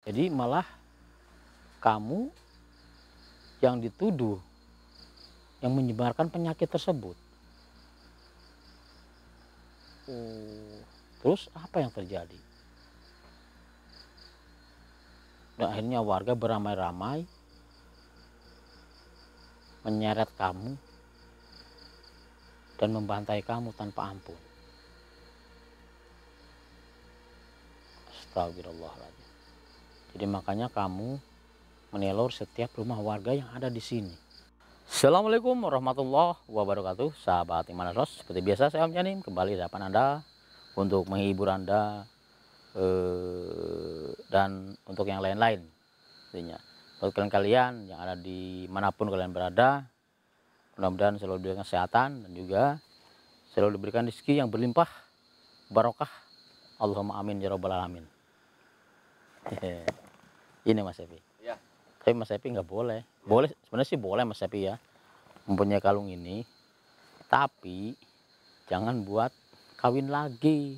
Jadi malah kamu yang dituduh yang menyebarkan penyakit tersebut. Oh, terus apa yang terjadi? Dan akhirnya warga beramai-ramai menyeret kamu dan membantai kamu tanpa ampun. Astagfirullahaladzim. Jadi makanya kamu menelor setiap rumah warga yang ada di sini. Assalamualaikum warahmatullahi wabarakatuh. Sahabat Iman Ros, seperti biasa saya Om Janim kembali di hadapan Anda untuk menghibur Anda dan untuk yang lain-lain. Intinya buat kalian yang ada di manapun kalian berada, mudah-mudahan selalu diberikan kesehatan dan juga selalu diberikan rezeki yang berlimpah barokah. Allahumma amin ya rabbal alamin. Ini Mas Epi. Ya. Tapi Mas Epi nggak boleh. Boleh sebenarnya sih boleh Mas Epi ya, mempunyai kalung ini. Tapi jangan buat kawin lagi.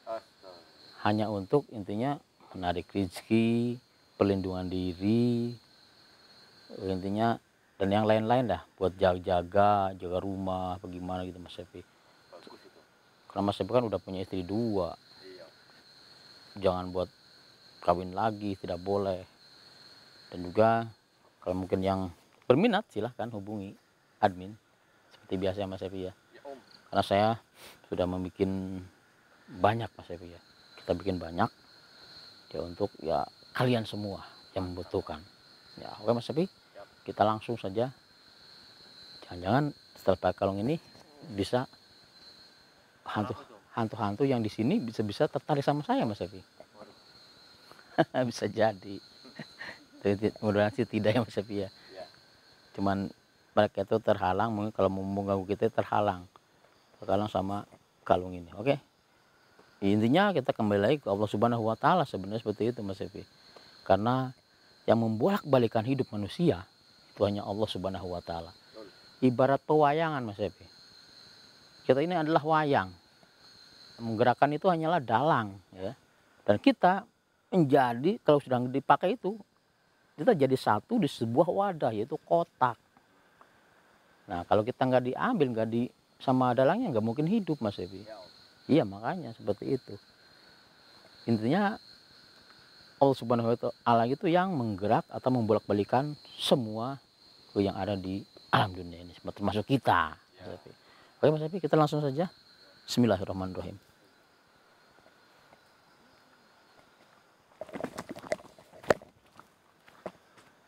Astaga. Hanya untuk intinya menarik rezeki, perlindungan diri, intinya dan yang lain-lain dah buat jaga rumah bagaimana gitu Mas Epi. Bagus itu. Karena Mas Epi kan udah punya istri 2. Iya. Jangan buat kawin lagi, tidak boleh. Dan juga kalau mungkin yang berminat silahkan hubungi admin seperti biasa Mas Epi ya. Ya Om. Karena saya sudah membuat banyak Mas Epi ya. Kita bikin banyak ya untuk ya kalian semua yang membutuhkan. Ya oke Mas Epi, Yap. kita langsung saja. Jangan-jangan setelah pakai kalung ini bisa hantu-hantu yang di sini bisa tertarik sama saya Mas Epi. Waduh. Bisa jadi. Mudah-mudahan sih tidak ya Mas Epi ya. Ya. Cuman mereka itu terhalang, mungkin kalau mau mengganggu kita terhalang sama kalung ini. Oke. Intinya kita kembali lagi ke Allah Subhanahu wa taala, sebenarnya seperti itu Mas Epi. Karena yang membolak-balikan hidup manusia itu hanya Allah Subhanahu wa taala. Ibarat pewayangan Mas Epi. Kita ini adalah wayang. Menggerakkan itu hanyalah dalang ya. Dan kita menjadi kalau sedang dipakai itu kita jadi satu di sebuah wadah yaitu kotak. Nah kalau kita nggak diambil, nggak di sama dalangnya nggak mungkin hidup Mas Epi. Ya, Om. Iya makanya seperti itu. Intinya Allah Subhanahu wa taala itu yang menggerak atau membolak-balikan semua yang ada di alam dunia ini, termasuk kita. Ya. Mas Epi. Oke Mas Epi, kita langsung saja. Bismillahirrahmanirrahim.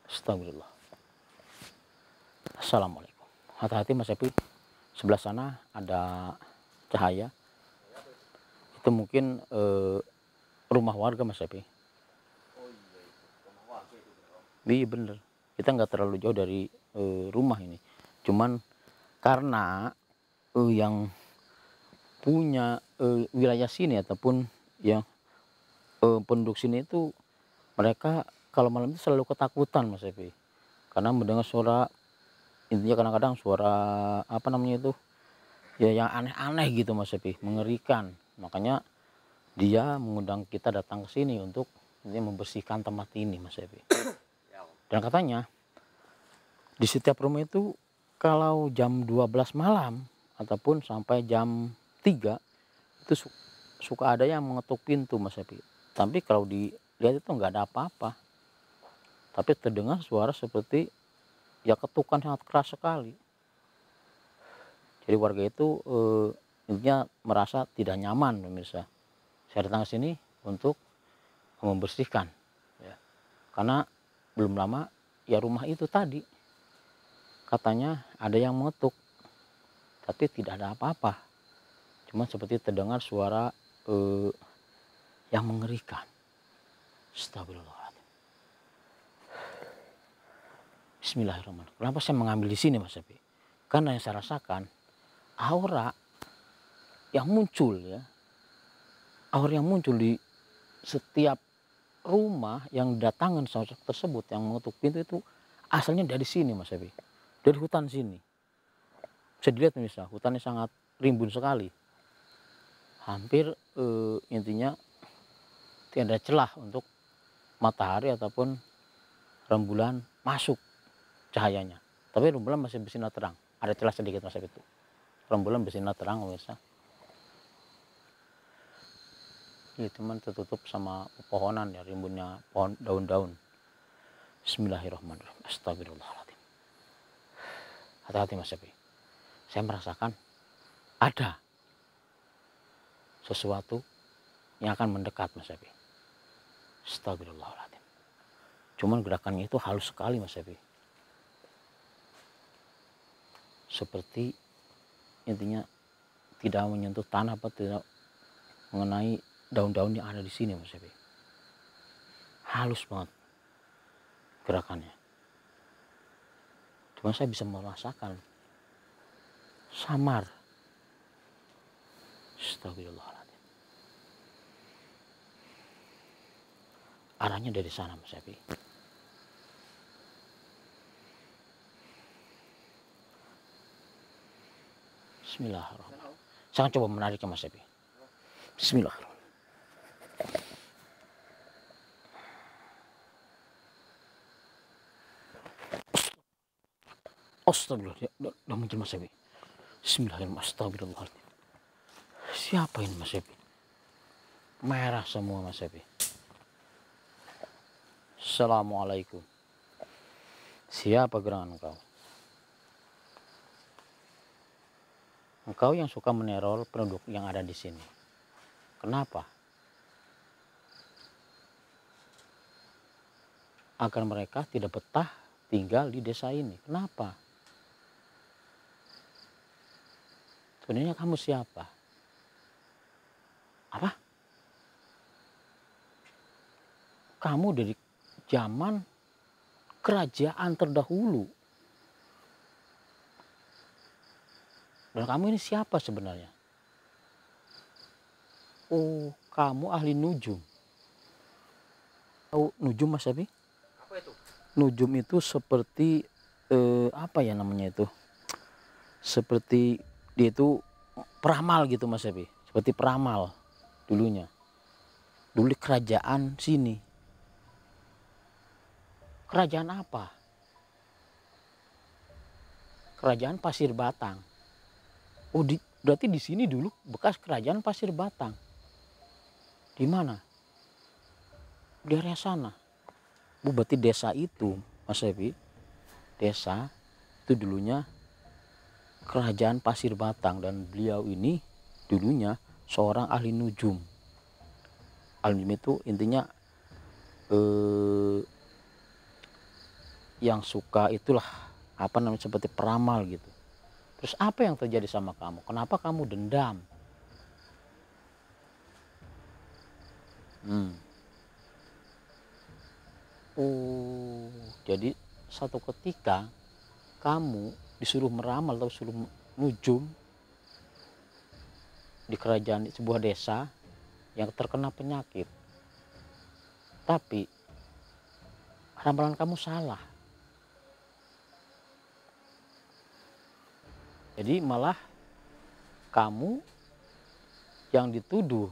Astagfirullah. Assalamualaikum. Hati-hati Mas Epi. Sebelah sana ada cahaya. Itu mungkin rumah warga Mas Epi. Oh iya itu. Rumah warga itu Om. Iya bener. Kita nggak terlalu jauh dari rumah ini. Cuman karena yang punya wilayah sini ataupun yang penduduk sini itu mereka kalau malam itu selalu ketakutan Mas Epi. Karena mendengar suara, intinya kadang-kadang suara apa namanya itu ya yang aneh-aneh gitu Mas Epi, mengerikan. Makanya dia mengundang kita datang ke sini untuk membersihkan tempat ini Mas Epi. Ya Om. Dan katanya di setiap rumah itu kalau jam 12 malam ataupun sampai jam 3 itu suka ada yang mengetuk pintu Mas Epi. Tapi kalau dilihat itu nggak ada apa-apa. Tapi terdengar suara seperti ya ketukan sangat keras sekali. Jadi warga itu intinya merasa tidak nyaman pemirsa. Saya datang ke sini untuk membersihkan ya. Karena belum lama ya rumah itu tadi katanya ada yang mengetuk. Tapi tidak ada apa-apa. Cuma seperti terdengar suara yang mengerikan. Astagfirullahaladzim. Bismillahirrahmanirrahim. Kenapa saya mengambil di sini Mas Epi? Karena yang saya rasakan aura yang muncul ya. Aura yang muncul di setiap rumah yang datangan sosok tersebut yang mengetuk pintu itu asalnya dari sini Mas Epi. Dari hutan sini. Bisa dilihat misalnya hutannya sangat rimbun sekali. Hampir intinya tidak ada celah untuk matahari ataupun rembulan masuk cahayanya. Tapi rembulan masih bersinar terang, ada celah sedikit Mas Hafiz itu. Rembulan bersinar terang pemirsa. Ini cuman tertutup sama pepohonan ya, rimbunnya pohon daun-daun. Bismillahirrahmanirrahim. Astagfirullahaladzim. Hati-hati Mas Hafiz. Saya merasakan ada sesuatu yang akan mendekat Mas Hafiz. Astagfirullahaladzim. Cuman gerakannya itu halus sekali Mas Hafiz. Seperti intinya tidak menyentuh tanah apa tidak mengenai daun-daun yang ada di sini Mas Hafiz. Halus banget gerakannya. Cuma saya bisa merasakan samar. Astagfirullahaladzim. Arahnya dari sana Mas Hafiz. Bismillahirrahmanirrahim. Saya akan coba menariknya Mas Hafiz. Bismillahirrahmanirrahim. Astagfirullah, udah muncul Mas Hafiz. Bismillahirrahmanirrahim. Astagfirullahaladzim. Siapa ini Mas Hafiz? Merah semua Mas Hafiz. Assalamualaikum. Siapa gerangan engkau? Engkau yang suka meneror penduduk yang ada di sini. Kenapa? Agar mereka tidak betah tinggal di desa ini. Kenapa? Sebenarnya kamu siapa? Apa? Kamu dari zaman kerajaan terdahulu. Dan kamu ini siapa sebenarnya? Oh, kamu ahli nujum. Tahu nujum Mas Hafiz? Apa itu? Nujum itu seperti apa ya namanya itu? Seperti dia itu peramal gitu Mas Hafiz. Seperti peramal dulunya. Dulu kerajaan sini. Kerajaan apa? Kerajaan Pasir Batang. Oh, berarti di sini dulu bekas kerajaan Pasir Batang. Di mana? Di area sana. Bu, berarti desa itu, Mas Hafiz, desa itu dulunya kerajaan Pasir Batang dan beliau ini dulunya seorang ahli nujum. Ahli nujum itu intinya yang suka itulah apa namanya seperti peramal gitu. Terus apa yang terjadi sama kamu? Kenapa kamu dendam? Oh, jadi satu ketika kamu disuruh meramal atau disuruh nujum di kerajaan di sebuah desa yang terkena penyakit. Tapi ramalan kamu salah. Jadi malah kamu yang dituduh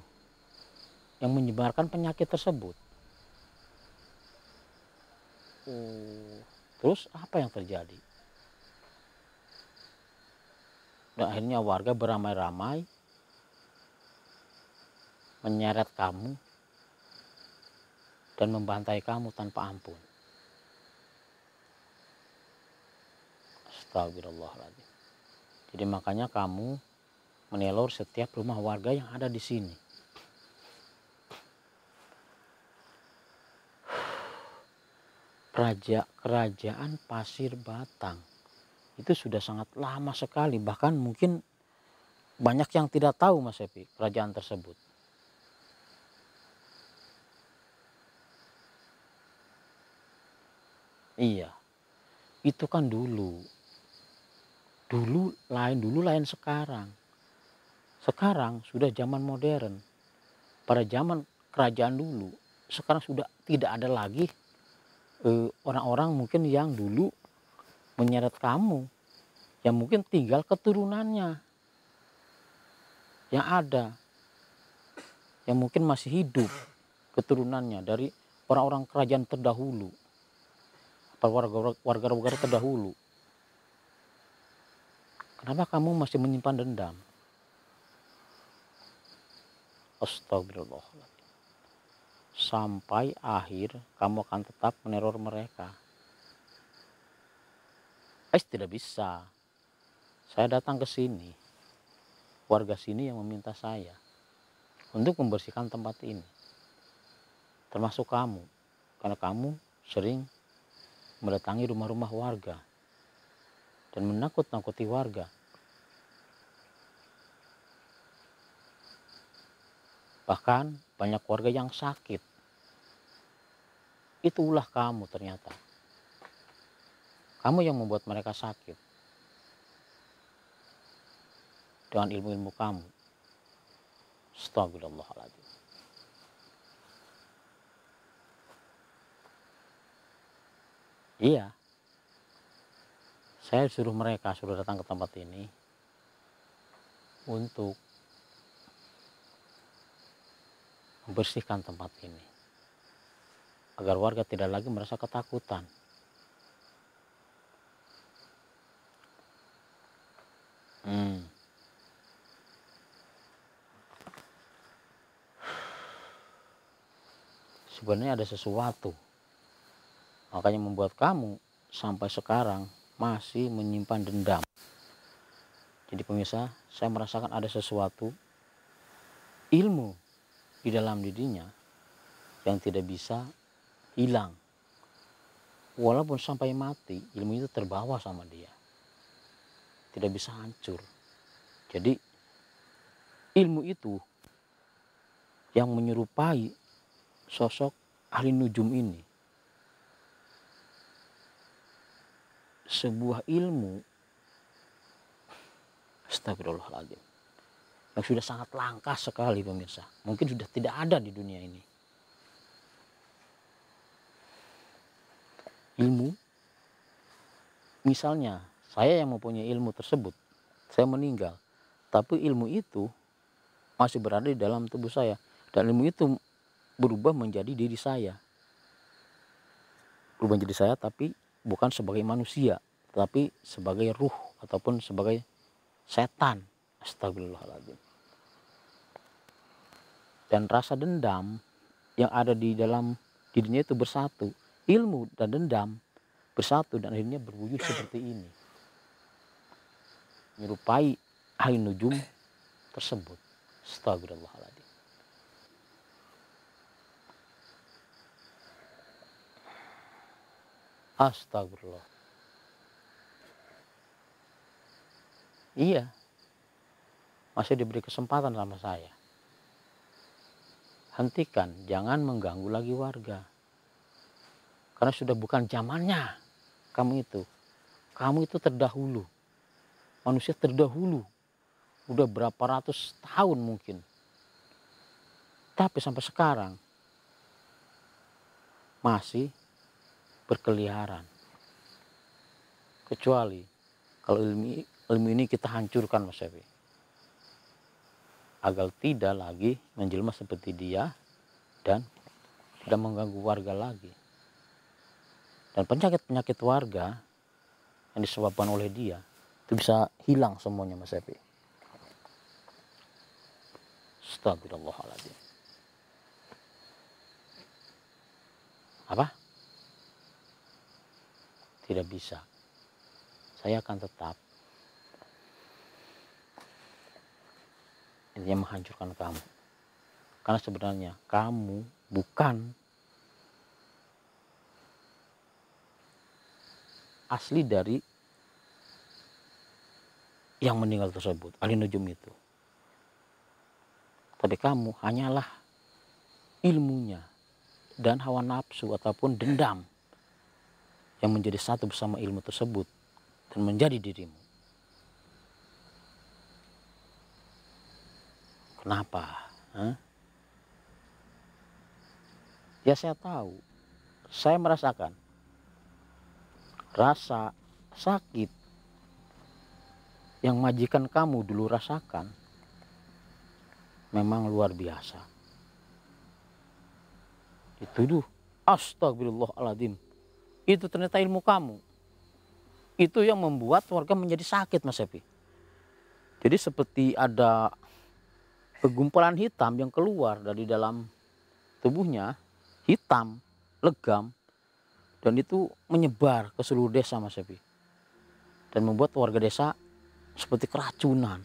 yang menyebarkan penyakit tersebut. Terus apa yang terjadi? Dan akhirnya warga beramai-ramai menyeret kamu dan membantai kamu tanpa ampun. Astagfirullahaladzim. Jadi makanya kamu menelor setiap rumah warga yang ada di sini. Kerajaan Pasir Batang itu sudah sangat lama sekali, bahkan mungkin banyak yang tidak tahu Mas Hafiz kerajaan tersebut. Iya, itu kan dulu lain sekarang. Sekarang sudah zaman modern. Pada zaman kerajaan dulu, sekarang sudah tidak ada lagi orang-orang mungkin yang dulu menyeret kamu, yang mungkin tinggal keturunannya yang ada, yang mungkin masih hidup keturunannya dari orang-orang kerajaan terdahulu, atau warga-warga terdahulu. Kenapa kamu masih menyimpan dendam? Astagfirullahaladzim. Sampai akhir kamu akan tetap meneror mereka. Tidak bisa. Saya datang ke sini, warga sini yang meminta saya untuk membersihkan tempat ini, termasuk kamu, karena kamu sering mendatangi rumah-rumah warga dan menakut-nakuti warga. Bahkan banyak warga yang sakit. Itulah kamu ternyata. Kamu yang membuat mereka sakit dengan ilmu-ilmu kamu. Astagfirullahaladzim. Iya, saya suruh mereka sudah datang ke tempat ini untuk membersihkan tempat ini agar warga tidak lagi merasa ketakutan. Sebenarnya ada sesuatu, makanya membuat kamu sampai sekarang masih menyimpan dendam. Jadi pemirsa, saya merasakan ada sesuatu ilmu di dalam dirinya yang tidak bisa hilang. Walaupun sampai mati, ilmu itu terbawa sama dia, tidak bisa hancur. Jadi ilmu itu yang menyerupai sosok ahli nujum ini, sebuah ilmu, astagfirullahaladzim, yang sudah sangat langka sekali pemirsa. Mungkin sudah tidak ada di dunia ini. Ilmu, misalnya saya yang mempunyai ilmu tersebut, saya meninggal, tapi ilmu itu masih berada di dalam tubuh saya, dan ilmu itu berubah menjadi diri saya. Berubah menjadi saya, tapi bukan sebagai manusia, tapi sebagai ruh ataupun sebagai setan. Astagfirullahaladzim. Dan rasa dendam yang ada di dalam dirinya itu bersatu. Ilmu dan dendam bersatu dan akhirnya berwujud seperti ini, menyerupai ahli nujum tersebut. Astagfirullahaladzim. Astagfirullah. Iya, masih diberi kesempatan sama saya. Hentikan, jangan mengganggu lagi warga. Karena sudah bukan zamannya kamu itu. Kamu itu terdahulu. Manusia terdahulu. Udah berapa ratus tahun mungkin. Tapi sampai sekarang masih berkeliaran. Kecuali kalau ilmu ini kita hancurkan, Mas Evi, agar tidak lagi menjelma seperti dia dan tidak mengganggu warga lagi. Dan penyakit-penyakit warga yang disebabkan oleh dia itu bisa hilang semuanya, Mas Evi. Astagfirullahaladzim. Apa? Tidak bisa. Saya akan tetap intinya menghancurkan kamu. Karena sebenarnya kamu bukan asli dari yang meninggal tersebut, ahli nujum itu. Tapi kamu hanyalah ilmunya dan hawa nafsu ataupun dendam yang menjadi satu bersama ilmu tersebut dan menjadi dirimu. Kenapa? Ya saya tahu, saya merasakan rasa sakit yang majikan kamu dulu rasakan memang luar biasa. Dituduh Astagfirullahaladzim. Itu ternyata ilmu kamu. Itu yang membuat warga menjadi sakit, Mas Epi. Jadi seperti ada kegumpalan hitam yang keluar dari dalam tubuhnya, hitam, legam, dan itu menyebar ke seluruh desa, Mas Epi. Dan membuat warga desa seperti keracunan.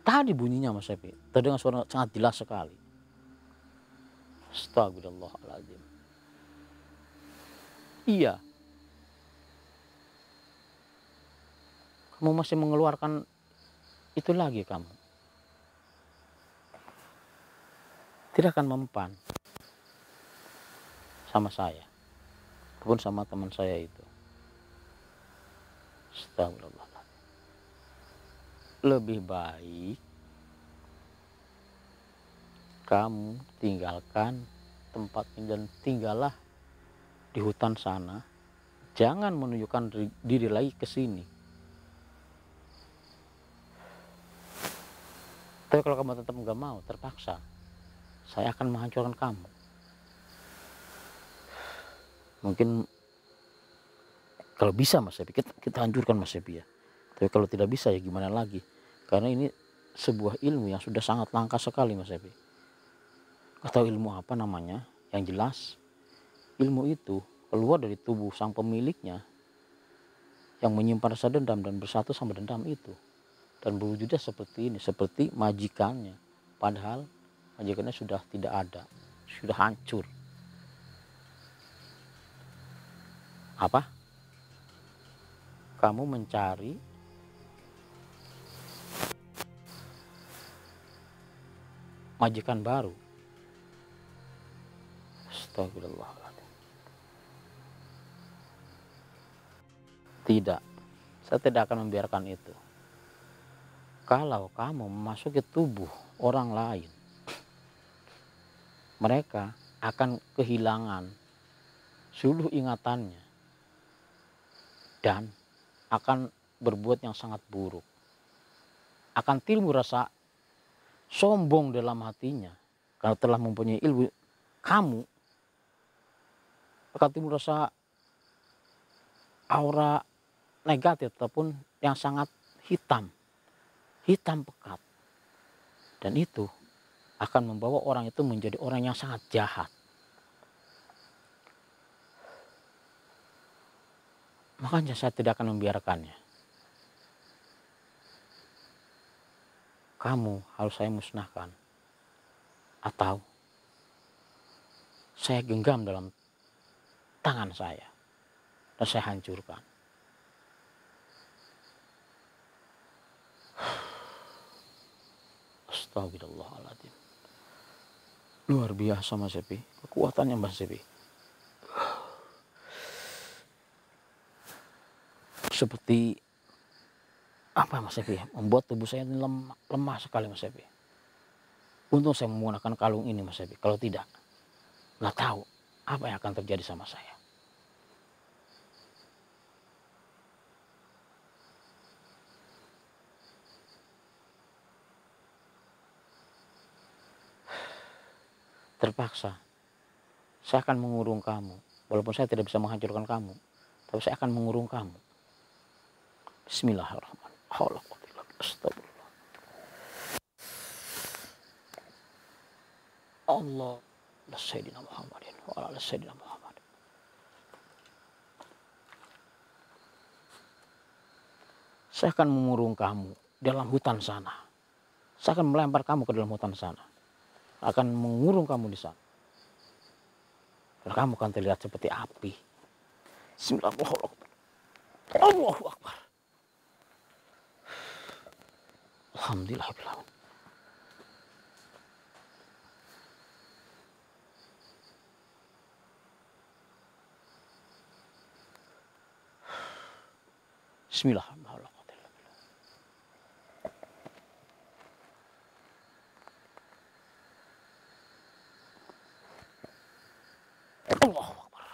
Tadi bunyinya, Mas Epi, terdengar suara sangat jelas sekali. Astagfirullahaladzim. Iya, kamu masih mengeluarkan itu lagi kamu. Tidak akan mempan sama saya, ataupun sama teman saya itu. Astagfirullahaladzim. Lebih baik kamu tinggalkan tempat ini dan tinggallah di hutan sana. Jangan menunjukkan diri lagi ke sini. Tapi kalau kamu tetap nggak mau, terpaksa, saya akan menghancurkan kamu. Mungkin kalau bisa, Mas Epi, kita hancurkan, Mas Epi, ya. Tapi kalau tidak bisa, ya gimana lagi? Karena ini sebuah ilmu yang sudah sangat langka sekali, Mas Epi. Atau ilmu apa namanya? Yang jelas, ilmu itu keluar dari tubuh sang pemiliknya yang menyimpan rasa dendam dan bersatu sama dendam itu. Dan berwujudnya seperti ini, seperti majikannya. Padahal majikannya sudah tidak ada, sudah hancur. Apa? Kamu mencari majikan baru. Astagfirullahaladzim. Tidak, saya tidak akan membiarkan itu. Kalau kamu memasuki tubuh orang lain, mereka akan kehilangan seluruh ingatannya dan akan berbuat yang sangat buruk. Akan timbul rasa sombong dalam hatinya karena telah mempunyai ilmu kamu. Akan timbul rasa aura negatif ataupun yang sangat hitam pekat, dan itu akan membawa orang itu menjadi orang yang sangat jahat. Makanya saya tidak akan membiarkannya. Kamu harus saya musnahkan, atau saya genggam dalam tangan saya dan saya hancurkan. Astagfirullahaladzim. Luar biasa, Mas Epi, kekuatannya, Mas Epi. Seperti apa, Mas Epi, membuat tubuh saya ini lemah sekali, Mas Epi. Untung saya menggunakan kalung ini, Mas Epi. Kalau tidak, nggak tahu apa yang akan terjadi sama saya. Terpaksa saya akan mengurung kamu. Walaupun saya tidak bisa menghancurkan kamu, tapi saya akan mengurung kamu. Bismillahirrahmanirrahim. Astagfirullah. Allah Sayyidina Muhammadin wa ala Sayyidina Muhammad. Saya akan mengurung kamu dalam hutan sana. Saya akan melempar kamu ke dalam hutan sana. Akan mengurung kamu di sana. Dan kamu akan terlihat seperti api. Bismillahirrahmanirrahim. Allahu Akbar. Alhamdulillah. Bismillahirrahmanirrahim. Allahu Akbar.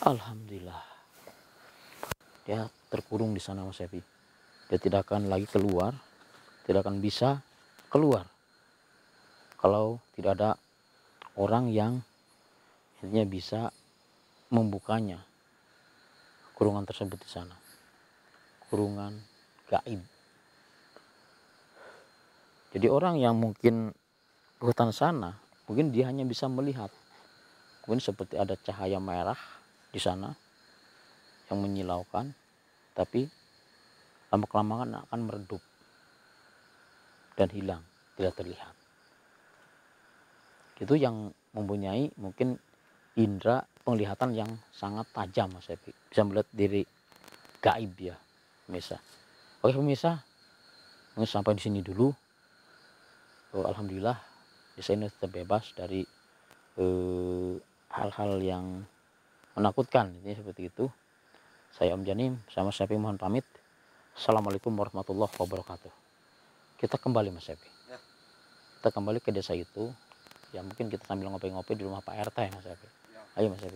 Alhamdulillah. Dia terkurung di sana, Mas Epi. Dia tidak akan lagi keluar, tidak akan bisa keluar kalau tidak ada orang yang intinya bisa membukanya kurungan tersebut di sana, kurungan gaib. Jadi orang yang mungkin ke hutan sana, mungkin dia hanya bisa melihat, mungkin seperti ada cahaya merah di sana yang menyilaukan, tapi lama kelamaan akan meredup dan hilang, tidak terlihat. Itu yang mempunyai mungkin indera penglihatan yang sangat tajam, Mas Epi, bisa melihat diri gaib ya pemirsa. Oke pemirsa, mungkin sampai di sini dulu. Alhamdulillah desa ini terbebas dari hal-hal yang menakutkan, ini seperti itu. Saya Om Janim sama Mas Epi mohon pamit. Assalamualaikum warahmatullahi wabarakatuh. Kita kembali Mas Epi, Ya. kita kembali ke desa itu ya, mungkin kita sambil ngopi-ngopi di rumah Pak RT Mas Epi. Ya. Ayo Mas Epi.